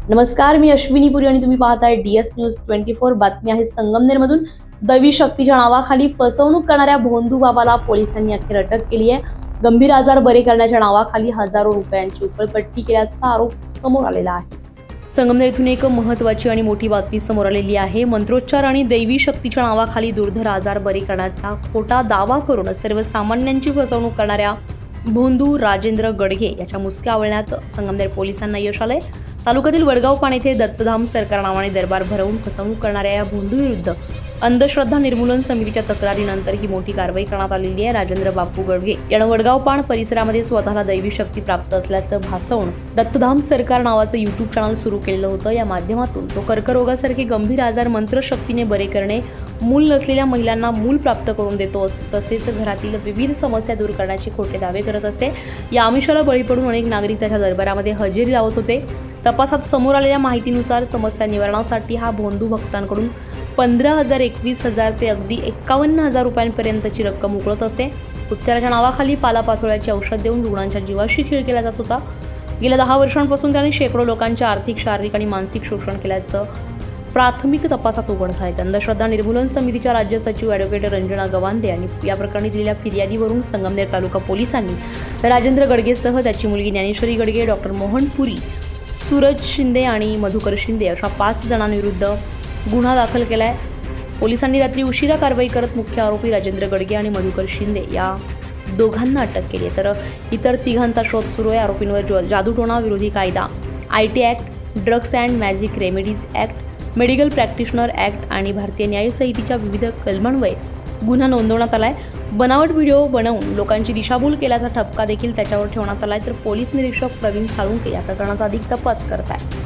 नमस्कार, मी अश्विनी पुरी आणि तुम्ही पाहताय DS न्यूज 24. बातमी आहे संगमनेरमधून. दैवी शक्तीच्या नावाखाली फसवणूक करणाऱ्या भोंदू बाबाला पोलिसांनी अखेर अटक केली आहे. गंभीर आजार बरे करण्याच्या नावाखाली हजारो रुपयांची उकळपट्टी केल्याचा आरोप समोर आलेला आहे. संगमनेर येथून एक महत्त्वाची आणि मोठी बातमी समोर आलेली आहे. मंत्रोच्चार आणि दैवी शक्तीच्या नावाखाली दुर्धर आजार बरे करण्याचा खोटा दावा करून सर्वसामान्यांची फसवणूक करणाऱ्या भोंदू राजेंद्र गडगे याच्या मुसक्या आवळण्यात संगमनेर पोलिसांना यश आलंय. तालुक्यातील वडगाव येथे दत्तधाम सरकार नावाने दरबार भरवून फसवणूक करणाऱ्या या भोंदू विरुद्ध अंधश्रद्धा निर्मूलन समितीच्या तक्रारीनंतर ही मोठी कारवाई करण्यात आलेली आहे. राजेंद्र बापू गडगे यानं वडगाव परिसरामध्ये स्वतःला दैवी शक्ती प्राप्त असल्याचं भासवून दत्तधाम सरकार नावाचं YouTube चॅनल सुरू केलेलं होतं. या माध्यमातून तो कर्करोगासारखे गंभीर आजार मंत्रशक्तीने बरे करणे, मूल नसलेल्या महिलांना मूल प्राप्त करून देतो, तसेच घरातील विविध समस्या दूर करण्याचे खोटे दावे करत असे. या आमिषाला बळी पडून अनेक नागरिक त्याच्या दरबारामध्ये हजेरी लावत होते. तपासात समोर आलेल्या माहितीनुसार समस्या निवारणासाठी हा भोंदू भक्तांकडून 15,000, 21,000 ते अगदी 51,000 रुपयांपर्यंतची रक्कम उकळत असे. उपचाराच्या नावाखाली पालापाचोळ्याची औषध देऊन रुग्णांच्या जीवाशी खेळ केला जात होता. गेल्या 10 वर्षांपासून त्याने शेकडो लोकांचे आर्थिक, शारीरिक आणि मानसिक शोषण केल्याचं प्राथमिक तपासात उघड झाले. अंधश्रद्धा निर्मूलन समितीच्या राज्य सचिव ॲडव्होकेट रंजना गवांदे यांनी या प्रकरणी दिलेल्या फिर्यादीवरून संगमनेर तालुका पोलिसांनी राजेंद्र गडगेसह त्याची मुलगी ज्ञानेश्वरी गडगे, डॉक्टर मोहन पुरी, सूरज शिंदे आणि मधुकर शिंदे अशा 5 जणांविरुद्ध गुन्हा दाखल केलाय. पोलिसांनी रात्री उशिरा कारवाई करत मुख्य आरोपी राजेंद्र गडगे आणि मधुकर शिंदे या दोघांना अटक केली, तर इतर तिघांचा शोध सुरू आहे. आरोपींवर जादूटोणा विरोधी कायदा, IT act, drugs and magic remedies act, medical practitioner act आणि भारतीय न्याय संहितेच्या विविध कलमांन्वये गुन्हा नोंदवण्यात आलाय. बनावट व्हिडिओ बनवून लोकांची दिशाभूल केल्याचा ठपका देखील त्याच्यावर ठेवण्यात आलाय. तर पोलीस निरीक्षक प्रवीण साळुंके या प्रकरणाचा अधिक तपास करत आहेत.